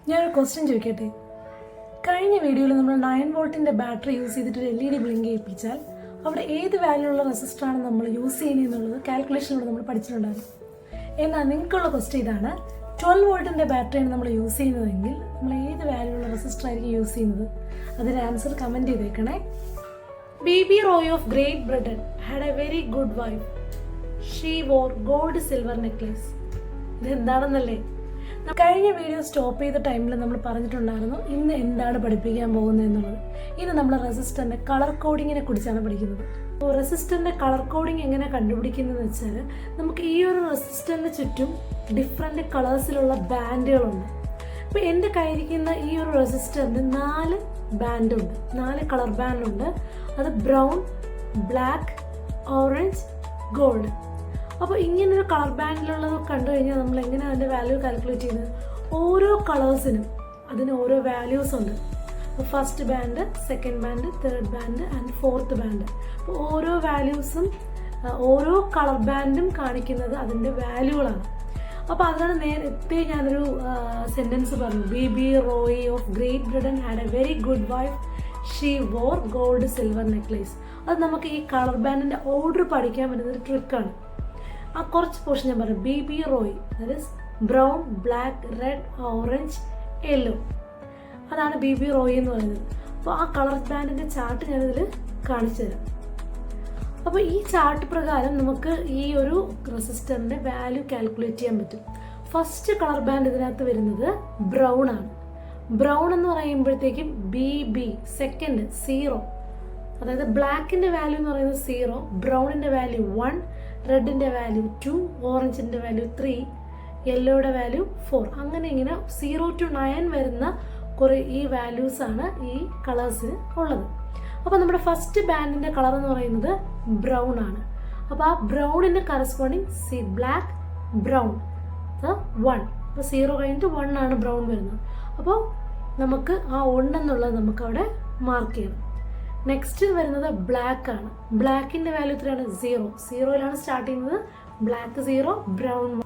ഞാനൊരു ക്വസ്റ്റ്യൻ ചോദിക്കട്ടെ. കഴിഞ്ഞ വീഡിയോയിൽ നമ്മൾ 9 വോൾട്ടിൻ്റെ ബാറ്ററി യൂസ് ചെയ്തിട്ട് ഒരു LED ബ്ലിങ്ക് ചെയ്യിപ്പിച്ചാൽ അവിടെ ഏത് വാല്യൂ ഉള്ള റെസിസ്റ്ററാണ് നമ്മൾ യൂസ് ചെയ്യുന്നത് എന്നുള്ളത് കാൽക്കുലേഷനിലൂടെ നമ്മൾ പഠിച്ചിട്ടുണ്ടായിരുന്നു. എന്നാൽ നിങ്ങൾക്കുള്ള ക്വസ്റ്റ്യൻ ഇതാണ്: 12 വോൾട്ടിൻ്റെ ബാറ്ററിയാണ് നമ്മൾ യൂസ് ചെയ്യുന്നതെങ്കിൽ നമ്മൾ ഏത് വാല്യൂ ഉള്ള റെസിസ്റ്റർ ആയിരിക്കും യൂസ് ചെയ്യുന്നത്? അതിൻ്റെ ആൻസർ കമൻറ്റ് ചെയ്തേക്കണേ. Baby Roy of Great Britain had a very good wife. She wore gold silver necklace. ഇതെന്താണെന്നല്ലേ? കഴിഞ്ഞ വീഡിയോ സ്റ്റോപ്പ് ചെയ്ത ടൈമിൽ നമ്മൾ പറഞ്ഞിട്ടുണ്ടായിരുന്നു ഇന്ന് എന്താണ് പഠിപ്പിക്കാൻ പോകുന്നത് എന്നുള്ളത്. ഇന്ന് നമ്മൾ റെസിസ്റ്ററിൻ്റെ കളർ കോഡിങ്ങിനെ കുറിച്ചാണ് പഠിക്കുന്നത്. അപ്പോൾ റെസിസ്റ്ററിൻ്റെ കളർ കോഡിങ് എങ്ങനെ കണ്ടുപിടിക്കുന്നതെന്ന് വെച്ചാൽ, നമുക്ക് ഈ ഒരു റെസിസ്റ്ററിന് ചുറ്റും ഡിഫറെൻറ്റ് കളേഴ്സിലുള്ള ബാൻഡുകളുണ്ട്. അപ്പോൾ എൻ്റെ കയ്യിരിക്കുന്ന ഈ ഒരു റെസിസ്റ്ററിന് 4 ബാൻഡുണ്ട്, 4 കളർ ബാൻഡുണ്ട്. അത് ബ്രൗൺ, ബ്ലാക്ക്, ഓറഞ്ച്, ഗോൾഡ്. അപ്പോൾ ഇങ്ങനൊരു കളർ ബാൻഡിലുള്ളത് കണ്ടു കഴിഞ്ഞാൽ നമ്മൾ എങ്ങനെ അതിൻ്റെ വാല്യൂ കാൽക്കുലേറ്റ് ചെയ്യുന്നത്? ഓരോ കളേഴ്സിനും അതിന് ഓരോ വാല്യൂസ് ഉണ്ട്. അപ്പോൾ first band, second band, third band and fourth band. അപ്പോൾ ഓരോ വാല്യൂസും ഓരോ കളർ ബാൻഡും കാണിക്കുന്നത് അതിൻ്റെ വാല്യൂകളാണ്. അപ്പോൾ അതാണ് നേരത്തെ ഞാനൊരു സെൻറ്റൻസ് പറഞ്ഞു. Baby Roy of Great Britain had a very good wife. She wore gold silver necklace. അത് നമുക്ക് ഈ കളർ ബാൻഡിൻ്റെ ഓർഡർ പഠിക്കാൻ പറ്റുന്നൊരു ട്രിക്കാണ്. ആ കുറച്ച് പോർഷൻ ഞാൻ പറയാം. Baby Roy, that is brown, black, red, orange, yellow. അതാണ് ബേബി റോയ് എന്ന് പറയുന്നത്. അപ്പോൾ ആ കളർ ബാൻഡിൻ്റെ ചാർട്ട് ഞാനിതിൽ കാണിച്ചു തരാം. അപ്പോൾ ഈ ചാർട്ട് പ്രകാരം നമുക്ക് ഈ ഒരു റെസിസ്റ്ററിൻ്റെ വാല്യൂ കാൽക്കുലേറ്റ് ചെയ്യാൻ പറ്റും. ഫസ്റ്റ് കളർ ബാൻഡ് ഇതിനകത്ത് വരുന്നത് ബ്രൗൺ ആണ്. ബ്രൗൺ എന്ന് പറയുമ്പോഴത്തേക്കും BB, സെക്കൻഡ് 0. അതായത് ബ്ലാക്കിൻ്റെ വാല്യൂ എന്ന് പറയുന്നത് 0, ബ്രൗണിൻ്റെ വാല്യൂ 1, റെഡിൻ്റെ വാല്യൂ 2, ഓറഞ്ചിൻ്റെ വാല്യൂ 3, യെല്ലോയുടെ വാല്യൂ 4. അങ്ങനെ ഇങ്ങനെ 0 to 9 വരുന്ന കുറേ ഈ വാല്യൂസാണ് ഈ കളേഴ്സിന് ഉള്ളത്. അപ്പോൾ നമ്മുടെ ഫസ്റ്റ് ബാൻഡിൻ്റെ കളർ എന്ന് പറയുന്നത് ബ്രൗൺ ആണ്. അപ്പോൾ ആ ബ്രൗണിൻ്റെ കറസ്പോണ്ടിങ് ബ്ലാക്ക്, ബ്രൗൺ 1. അപ്പോൾ 0 കഴിഞ്ഞിട്ട് 1 ആണ് ബ്രൗൺ വരുന്നത്. അപ്പോൾ നമുക്ക് ആ 1 എന്നുള്ളത് നമുക്ക് അവിടെ മാർക്ക് ചെയ്യണം. നെക്സ്റ്റ് വരുന്നത് ബ്ലാക്ക് ആണ്. ബ്ലാക്കിൻ്റെ വാല്യൂ എത്രയാണ്? 0. 0യിലാണ് സ്റ്റാർട്ട് ചെയ്യുന്നത്. Black 0, brown 1.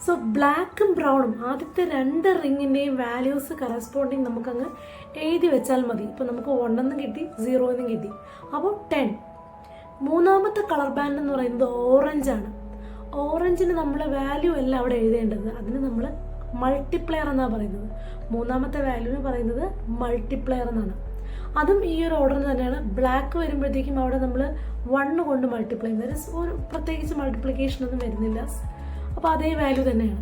സോ ബ്ലാക്കും ബ്രൗണും ആദ്യത്തെ 2 റിങ്ങിൻ്റെയും വാല്യൂസ് കറസ്പോണ്ടിങ് നമുക്കങ്ങ് എഴുതി വെച്ചാൽ മതി. ഇപ്പോൾ നമുക്ക് 1 എന്നും കിട്ടി, 0 എന്നും കിട്ടി. അപ്പോൾ 10. മൂന്നാമത്തെ കളർ ബാൻഡ് എന്ന് പറയുന്നത് ഓറഞ്ച് ആണ്. ഓറഞ്ചിന് നമ്മൾ വാല്യൂ അല്ല അവിടെ എഴുതേണ്ടത്, അതിന് നമ്മൾ മൾട്ടിപ്ലെയർ എന്നാണ് പറയുന്നത്. മൂന്നാമത്തെ വാല്യൂന്ന് പറയുന്നത് മൾട്ടിപ്ലെയർ എന്നാണ്. അതും ഈ ഒരു ഓർഡറിൽ തന്നെയാണ്. ബ്ലാക്ക് വരുമ്പോഴത്തേക്കും അവിടെ നമ്മൾ 1 കൊണ്ട് മൾട്ടിപ്ലൈ ചെയ്യും. ഒരു പ്രത്യേകിച്ച് മൾട്ടിപ്ലിക്കേഷൻ ഒന്നും വരുന്നില്ല. അപ്പോൾ അതേ വാല്യൂ തന്നെയാണ്.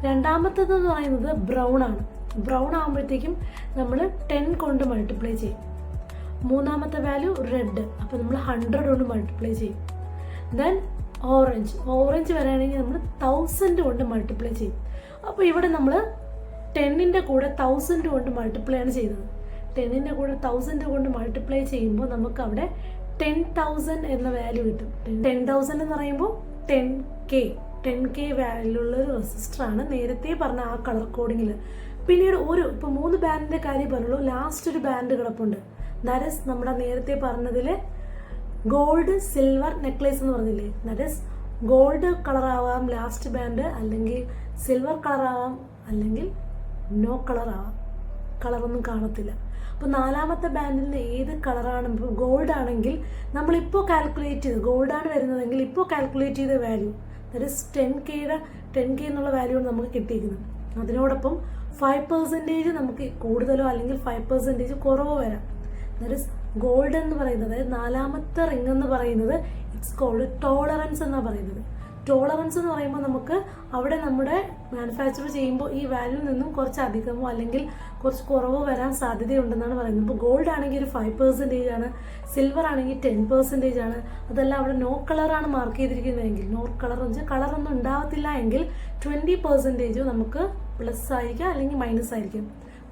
രണ്ടാമത്തേത് എന്ന് പറയുന്നത് ബ്രൗൺ ആണ്. ബ്രൗൺ ആകുമ്പോഴത്തേക്കും നമ്മൾ 10 കൊണ്ട് മൾട്ടിപ്ലൈ ചെയ്യും. മൂന്നാമത്തെ വാല്യൂ റെഡ്, അപ്പോൾ നമ്മൾ 100 കൊണ്ട് മൾട്ടിപ്ലൈ ചെയ്യും. Then orange. ഓറഞ്ച് വരികയാണെങ്കിൽ നമ്മൾ 1000 കൊണ്ട് മൾട്ടിപ്ലൈ ചെയ്യും. അപ്പോൾ ഇവിടെ നമ്മൾ 10ൻ്റെ കൂടെ 1000 കൊണ്ട് മൾട്ടിപ്ലൈ ആണ് ചെയ്യുന്നത്. 10ൻ്റെ കൂടെ 1000 കൊണ്ട് മൾട്ടിപ്ലൈ ചെയ്യുമ്പോൾ നമുക്ക് അവിടെ 10,000 എന്ന വാല്യൂ കിട്ടും. 10,000 എന്ന് പറയുമ്പോൾ 10K വാല്യൂ ഉള്ളൊരു റെസിസ്റ്ററാണ് നേരത്തെ പറഞ്ഞ ആ കളർ കോഡിങ്ങിൽ. പിന്നീട് ഇപ്പോൾ 3 ബാൻഡിൻ്റെ കാര്യം പറഞ്ഞുള്ളൂ. ലാസ്റ്റ് ഒരു ബാൻഡ് കിടപ്പുണ്ട്. ദാറ്റ് ഈസ് നമ്മുടെ നേരത്തെ പറഞ്ഞതിൽ ഗോൾഡ് സിൽവർ നെക്ലേസ് എന്ന് പറഞ്ഞില്ലേ. ദാറ്റ് ഈസ് ഗോൾഡ് കളറാവാം ലാസ്റ്റ് ബാൻഡ്, അല്ലെങ്കിൽ സിൽവർ കളറാവാം, അല്ലെങ്കിൽ നോ കളറാവാം, കളറൊന്നും കാണത്തില്ല. അപ്പോൾ 4ാമത്തെ ബാൻഡിൽ നിന്ന് ഏത് കളറാണ്? ഇപ്പോൾ ഗോൾഡ് ആണെങ്കിൽ നമ്മളിപ്പോൾ കാൽക്കുലേറ്റ് ചെയ്ത്, ഗോൾഡാണ് വരുന്നതെങ്കിൽ ഇപ്പോൾ കാൽക്കുലേറ്റ് ചെയ്ത വാല്യൂ ദാറ്റ് ഈസ് 10K എന്നുള്ള വാല്യൂ ആണ് നമുക്ക് കിട്ടിയിരിക്കുന്നത്. അതിനോടൊപ്പം 5% നമുക്ക് കൂടുതലോ അല്ലെങ്കിൽ 5% കുറവോ വരാം. ദാറ്റ് ഈസ് ഗോൾഡ് എന്ന് പറയുന്നത്, അതായത് 4ാമത്തെ റിംഗ് എന്ന് പറയുന്നത് ഇറ്റ്സ് കോൾഡ് ടോളറൻസ് എന്നാണ് പറയുന്നത്. ടോളറൻസ് എന്ന് പറയുമ്പോൾ നമുക്ക് അവിടെ നമ്മുടെ മാനുഫാക്ചർ ചെയ്യുമ്പോൾ ഈ വാല്യൂ നിന്നും കുറച്ച് അധികമോ അല്ലെങ്കിൽ കുറച്ച് കുറവോ വരാൻ സാധ്യതയുണ്ടെന്നാണ് പറയുന്നത്. ഇപ്പോൾ ഗോൾഡ് ആണെങ്കിൽ ഒരു 5% ആണ്, സിൽവർ ആണെങ്കിൽ 10% ആണ്. അതല്ല അവിടെ നോ കളറാണ് മാർക്ക് ചെയ്തിരിക്കുന്നതെങ്കിൽ, നോ കളർ എന്ന് വെച്ചാൽ കളറൊന്നും ഉണ്ടാവത്തില്ല എങ്കിൽ 20% നമുക്ക് പ്ലസ് ആയിരിക്കാം അല്ലെങ്കിൽ മൈനസ് ആയിരിക്കും,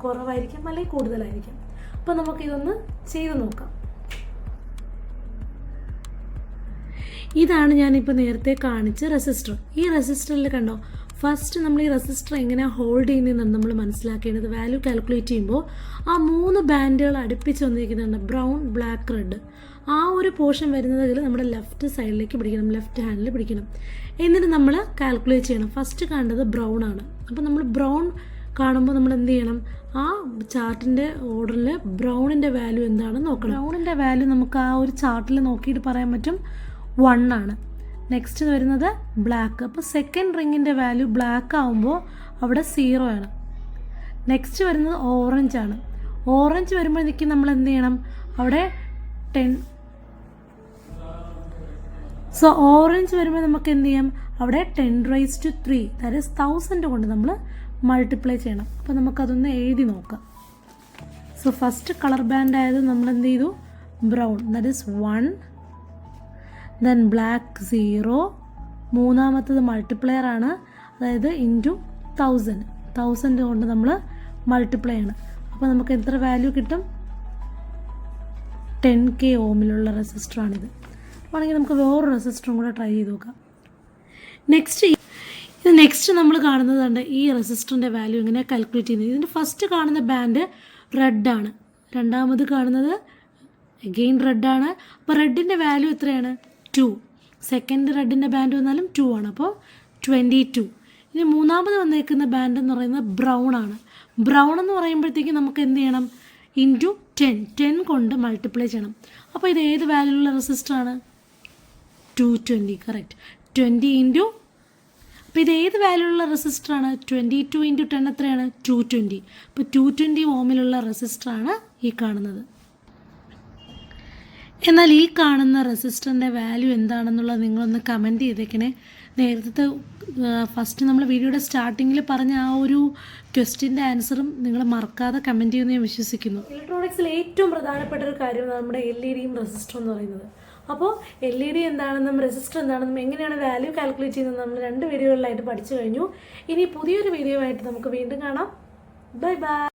കുറവായിരിക്കും അല്ലെങ്കിൽ കൂടുതലായിരിക്കും. അപ്പോൾ നമുക്ക് ഇതൊന്ന് ചെയ്ത് നോക്കാം. ഇതാണ് ഞാനിപ്പോൾ നേരത്തെ കാണിച്ച റെസിസ്റ്റർ. ഈ റെസിസ്റ്ററിൽ കണ്ടോ, ഫസ്റ്റ് നമ്മൾ ഈ റെസിസ്റ്റർ എങ്ങനെയാണ് ഹോൾഡ് ചെയ്യുന്നതെന്നാണ് നമ്മൾ മനസ്സിലാക്കേണ്ടത്. വാല്യൂ കാൽക്കുലേറ്റ് ചെയ്യുമ്പോൾ ആ 3 ബാൻഡുകൾ അടുപ്പിച്ച് വന്നിരിക്കുന്നുണ്ട്, ബ്രൗൺ, ബ്ലാക്ക്, റെഡ്. ആ ഒരു പോർഷൻ വരുന്നതിൽ നമ്മുടെ ലെഫ്റ്റ് സൈഡിലേക്ക് പിടിക്കണം, ലെഫ്റ്റ് ഹാൻഡിൽ പിടിക്കണം. എന്നിട്ട് നമ്മൾ കാൽക്കുലേറ്റ് ചെയ്യണം. ഫസ്റ്റ് കണ്ടത് ബ്രൗൺ ആണ്. അപ്പോൾ നമ്മൾ ബ്രൗൺ കാണുമ്പോൾ നമ്മൾ എന്ത് ചെയ്യണം, ആ ചാർട്ടിൻ്റെ ഓർഡറിൽ ബ്രൗണിൻ്റെ വാല്യൂ എന്താണെന്ന് നോക്കണം. ബ്രൗണിൻ്റെ വാല്യൂ നമുക്ക് ആ ഒരു ചാർട്ടിൽ നോക്കിയിട്ട് പറയാൻ പറ്റും 1 ആണ്. നെക്സ്റ്റ് വരുന്നത് ബ്ലാക്ക്. അപ്പോൾ സെക്കൻഡ് റിങ്ങിൻ്റെ വാല്യൂ ബ്ലാക്ക് ആകുമ്പോൾ അവിടെ 0 ആണ്. നെക്സ്റ്റ് വരുന്നത് ഓറഞ്ച് ആണ്. ഓറഞ്ച് വരുമ്പോഴത്തേക്കും നമ്മൾ എന്ത് ചെയ്യണം, അവിടെ 10. സോ ഓറഞ്ച് വരുമ്പോൾ നമുക്ക് എന്ത് ചെയ്യാം, അവിടെ 10⁻³ ദാറ്റ് ഈസ് 1000 കൊണ്ട് നമ്മൾ മൾട്ടിപ്ലൈ ചെയ്യണം. അപ്പോൾ നമുക്കതൊന്ന് എഴുതി നോക്കാം. സോ ഫസ്റ്റ് കളർ ബാൻഡ് ആയത് നമ്മൾ എന്ത് ചെയ്തു, brown, that is 1, then black 0, മൂന്നാമത്തത് മൾട്ടിപ്ലയർ ആണ്, അതായത് ഇൻറ്റു 1000 കൊണ്ട് നമ്മൾ മൾട്ടിപ്ലൈ ആണ്. അപ്പോൾ നമുക്ക് എത്ര വാല്യൂ കിട്ടും, 10K ഓമിലുള്ള റെസിസ്റ്ററാണിത്. ആണെങ്കിൽ നമുക്ക് വേറൊരു റെസിസ്റ്ററും കൂടെ ട്രൈ ചെയ്ത് നോക്കാം. നെക്സ്റ്റ് നമ്മൾ കാണുന്നതുണ്ട് ഈ റെസിസ്റ്ററിൻ്റെ വാല്യൂ എങ്ങനെ കാൽക്കുലേറ്റ് ചെയ്യുന്നത്. ഇതിൻ്റെ ഫസ്റ്റ് കാണുന്ന ബാൻഡ് റെഡാണ്, രണ്ടാമത് കാണുന്നത് അഗെയിൻ റെഡാണ്. അപ്പോൾ റെഡിൻ്റെ വാല്യൂ എത്രയാണ്, 2. സെക്കൻഡ് റെഡിൻ്റെ ബാൻഡ് വന്നാലും 2 ആണ്, അപ്പോൾ 22. ഇനി മൂന്നാമത് വന്നേക്കുന്ന ബാൻഡ് എന്ന് പറയുന്നത് ബ്രൗൺ ആണ്. ബ്രൗൺ എന്ന് പറയുമ്പോഴത്തേക്കും നമുക്ക് എന്ത് ചെയ്യണം, ഇൻറ്റു 10 കൊണ്ട് മൾട്ടിപ്ലൈ ചെയ്യണം. അപ്പോൾ ഇത് ഏത് വാല്യൂള്ള റെസിസ്റ്ററാണ്, 220. കറക്റ്റ്, 20 ഇൻറ്റു, അപ്പോൾ ഇത് ഏത് വാല്യൂള്ള റെസിസ്റ്ററാണ്, 22 ഇൻറ്റു 10 എത്രയാണ്, 220. അപ്പോൾ 220 ഓമിലുള്ള റെസിസ്റ്ററാണ് ഈ കാണുന്നത്. എന്നാൽ ഈ കാണുന്ന റെസിസ്റ്ററിൻ്റെ വാല്യൂ എന്താണെന്നുള്ളത് നിങ്ങളൊന്ന് കമൻറ്റ് ചെയ്തേക്കണേ. നേരത്തെ ഫസ്റ്റ് നമ്മൾ വീഡിയോയുടെ സ്റ്റാർട്ടിങ്ങിൽ പറഞ്ഞ ആ ഒരു ക്വസ്റ്റ്യൻ്റെ ആൻസറും നിങ്ങൾ മറക്കാതെ കമൻറ്റ് ചെയ്യുമെന്ന് ഞാൻ വിശ്വസിക്കുന്നു. ഇലക്ട്രോണിക്സിൽ ഏറ്റവും പ്രധാനപ്പെട്ട ഒരു കാര്യം നമ്മുടെ LED റെസിസ്റ്ററും എന്ന് പറയുന്നത്. അപ്പോൾ LED എന്താണെന്നും റെസിസ്റ്റർ എന്താണെന്നും എങ്ങനെയാണ് വാല്യൂ കാൽക്കുലേറ്റ് ചെയ്യുന്നത് നമ്മൾ 2 വീഡിയോകളിലായിട്ട് പഠിച്ചു കഴിഞ്ഞു. ഇനി പുതിയൊരു വീഡിയോ ആയിട്ട് നമുക്ക് വീണ്ടും കാണാം. Bye bye.